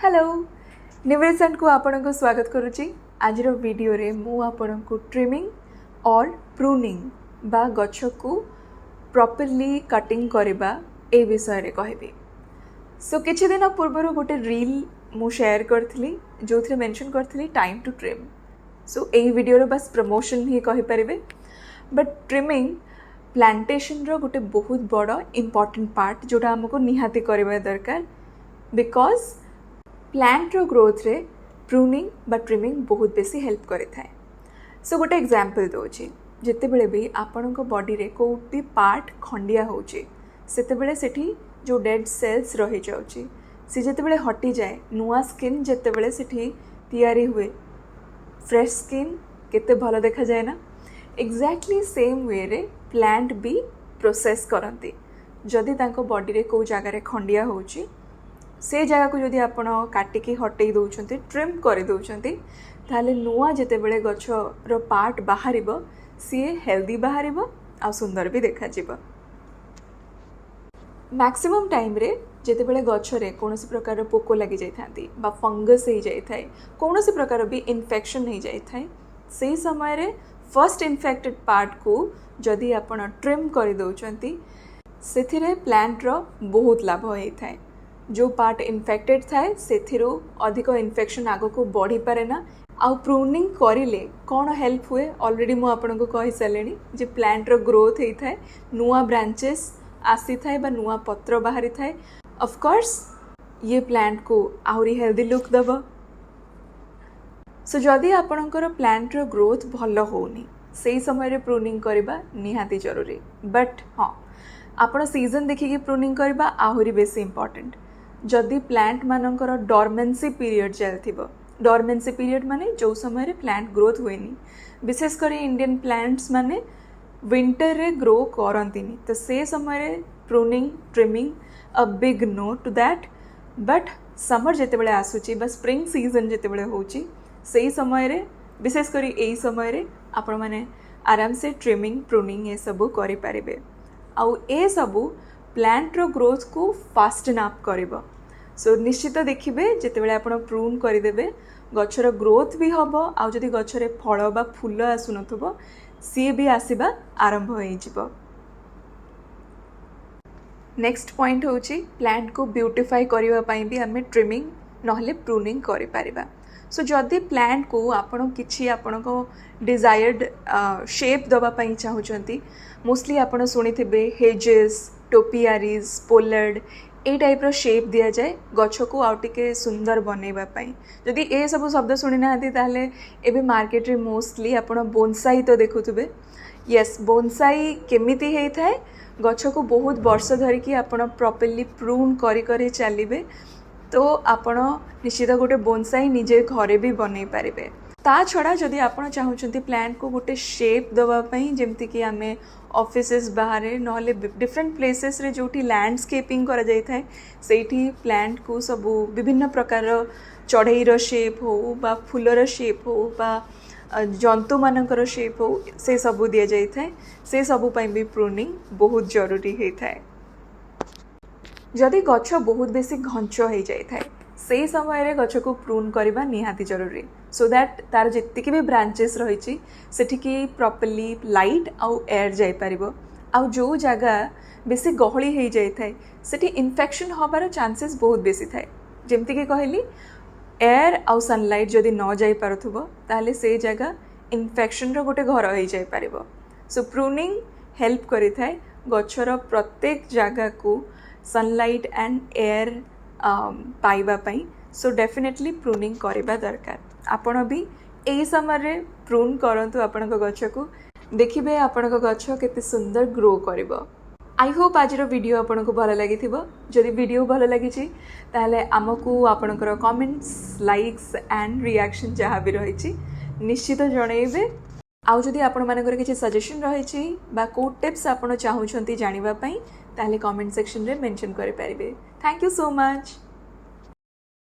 Hello निवेशन को आपण को स्वागत करुच्ची। आज वीडियो रे मु आपण को ट्रिमिंग और प्रूनिंग बा गछ को प्रॉपर्ली कटिंग करबा ए विषय रे कहबी। सो किछि दिन पूर्व गोटे रील मु शेयर करथली जो थे मेंशन करथली टाइम टू ट्रिम। सो ए वीडियो रे बस प्रमोशन ही कहि परिबे, बट ट्रिमिंग प्लांटेशन रो गोटे बहुत बड़ इम्पोर्टेंट पार्ट जोटा हमको निहाती करबा दरकार, बिकॉज प्लांट रो ग्रोथ रे प्रूनिंग बा ट्रिमिंग बहुत बेसी हेल्प करे थाए। सो गोटे एग्जांपल दोची, जिते बेले भी आपण को बॉडी रे को भी पार्ट खंडिया होची सेते बेले सेठी जो डेड सेल्स रही जाउची से जेते बेले हटी जाए नुआ स्किन जेते बेले सेठी तैयारी हुए फ्रेश स्किन केते भलो देखा जाए ना। एग्जैक्टली सेम वे रे प्लांट भी प्रोसेस करती। जदि तांको बॉडी रे को जगह रे खंडिया होची से जगह को जदि आपण काटिकी हटई दौरान ट्रिम कर दौरान ताहले नुआ जेते बेले गछ रो पार्ट बाहर सी हेल्दी बाहर आ सुंदर भी देखा जीव। मैक्सिमम टाइम रे जेते बेले गछ रे कोनोसी प्रकार पोको लगी जाई थांती बा फंगस हो जाई थाए, कोनोसी प्रकार भी इन्फेक्शन हो जाई थाए, सेही समय रे फर्स्ट इन्फेक्टेड पार्ट को जदि आपण ट्रिम कर दौरान सेथिरे प्लांट रो बहुत लाभ होई थाए। जो पार्ट इन्फेक्टेड थाए सेथिरो अधिक इन्फेक्शन आगो को बढ़ी पारे ना। आउ प्रूनिंग करिले कौन हेल्प हुए ऑलरेडी मु आपन को कहि सालेनी जे प्लांट रो ग्रोथ हेई थाए, नुआ ब्रांचेस आसी थाए बा नुआ पत्र बाहरी थाए। ऑफ कोर्स ये प्लांट को आउरी हेल्दी लुक दबो। सो जदि आपनकर प्लांट रो ग्रोथ भलो होनी सेही समय रे प्रूनिंग करबा निहाती जरूरी, बट हाँ आपण सीजन देखिकी प्रूनिंग करबा आहुरी बेसी इंपोर्टेंट। जदि प्लांट मानकर डॉर्मेंसी पीरियड चलथिबो, डॉर्मेंसी पीरियड माने जो समय रे प्लांट ग्रोथ हुएनी, विशेषकर इंडियन प्लांट्स माने विंटर रे ग्रो करंतिनी, तो से समय रे pruning trimming a big no to that. But summer जेते बेले आसुची बा स्प्रिंग सीजन जेते बेले होची सेही समय रे विशेषकर एई समय रे आपण माने आराम से ट्रिमिंग प्रूनिंग ये सब करि पारिबे। आउ ए सबू प्लांट रो ग्रोथ को फास्टन अप करिबो। सो निश्चित देखिबे जेतेबेले आपण प्रून करिदेबे गछर ग्रोथ भी हबो, आउ जदि गछरे फल बा फूल आसु नथबो सी भी आसीबा आरंभ होई जिवो। नेक्स्ट पॉइंट होची प्लांट को ब्यूटिफाई करिवा पई भी हमें ट्रिमिंग नहले प्रूनिंग करि पारिबा। सो जदि प्लांट को आपण किछि आपण को डिजायर्ड शेप दबा पई चाहुचंती, मोस्टली आपण सुनिथिबे हेजेस, टोपियारीज, पोलर्ड ए टाइप रो शेप दिया जाए गछ को आउ टिके सुंदर बनैबा पई। जदि ए सब शब्द सुनि नाहती ताहले एबे मार्केट रे मोस्टली आपण बोनसाई तो देखुथबे। यस, बोनसाई केमिति हेई थाए गछ को बहुत वर्ष धरि कि आपण प्रॉपर्ली प्रून करि करि चलिबे तो आपण निश्चित गोटे बोनसाई निजे घरे भी बनै पारिबे। ता छड़ा जदि आपण चाहुचंती प्लांट को गोटे शेप दवा पई जेमति कि आमे ऑफिसेस बाहर नहले डिफरेंट प्लेसेस रे जोटी लैंडस्केपिंग करा जाय थाए सेठी प्लांट को सबू विभिन्न प्रकार चढ़ईर शेप हो बा फूलर शेप हो बा जंतु मानकर शेप हो से सबू दिया जाय थाए। से सबू पई भी प्रूनिंग बहुत जरूरी हे थाए। जदि गछ बहुत बेसी घंच हो जाय थाए से समय रे गछ को प्रून करबा निहाती जरूरी, सो दैट तार जितकी भी ब्रांचेस रही सेठिकी प्रॉपर्ली लाइट आउ एयर जाई परिबो। आउ जो जगह बेसी गहली हो जाय थाए सेठी इन्फेक्शन होबार चांसेस बहुत बेसी थाए। जेमति कि कहली एयर आउ सनलाइट जदि न जाई पारुथबो ताहले से जगह इन्फेक्शन रो गोटे घर हो जाई परिबो। सो प्रूनिंग हेल्प करि थाए गछर प्रत्येक जगह को सनलाइट एंड एयर पाइबा पई। सो डेफिनेटली प्रूनिंग करबा दरकार। आपण भी एही समय रे प्रून करंतु आपण गछ को, देखिबे आपण गछ केते सुंदर ग्रो करिवो। आई होप आज वीडियो आपन को भल लगी थिबो। जदि वीडियो भल लगी छि ताहले हमकु आपनकर कमेंट्स, लाइक्स एंड रिएक्शन जहाँ भी रही निश्चित जनइबे। आउ जदि आपण मानकर किछि सजेशन रही बा को टिप्स आपण चाहुछंती जानिबा पई ताहले कमेंट सेक्शन रे मेंशन करि परिबे। Thank you so much.